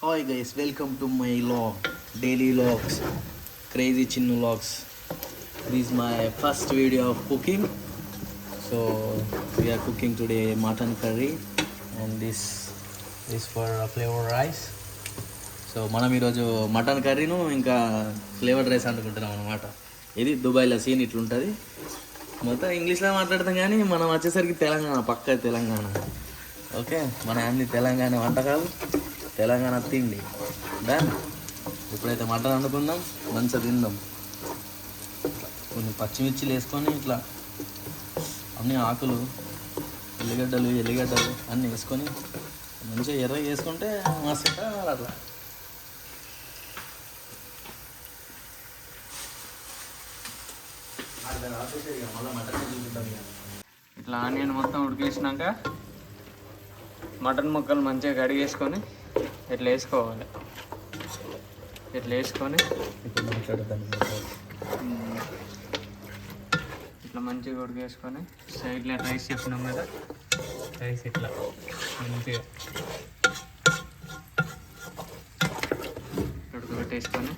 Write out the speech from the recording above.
Hi guys, welcome to my vlog, daily vlogs, crazy chinnu vlogs. This is my first video of cooking. So we are cooking today mutton curry, and this is for flavor rice. So మనం ఈరోజు mutton కర్రీను ఇంకా flavoured rice అనుకుంటున్నాం అనమాట. ఇది దుబాయ్లో scene ఇట్లుంటుంది. మొత్తం ఇంగ్లీష్లో మాట్లాడతాం కానీ మనం వచ్చేసరికి తెలంగాణ, పక్క తెలంగాణ. ఓకే, మన అన్ని తెలంగాణ వంటకాలు, తెలంగాణ తిండి. దాన్ ఇప్పుడైతే మటన్ వండుకుందాం, మంచిగా తిందాం. కొన్ని పచ్చిమిర్చిలు వేసుకొని ఇట్లా అన్ని ఆకులు, ఎల్లిగడ్డలు అన్నీ వేసుకొని మంచిగా ఎర్రగా వేసుకుంటే మస్తు అట్లా. ఇట్లా ఆనియన్ మొత్తం ఉడికేసినాక మటన్ ముక్కలు మంచిగా కడిగేసుకొని ఇట్లా వేసుకోవాలి. ఇట్లా వేసుకొని ఇప్పుడు మాట్లాడతాను. ఇట్లా మంచిగా ఉడికేసుకొని సైడ్లో రైస్ చెప్పినాం కదా, రైస్ ఇట్లా మంచిగా ఉడకబెట్టేసుకొని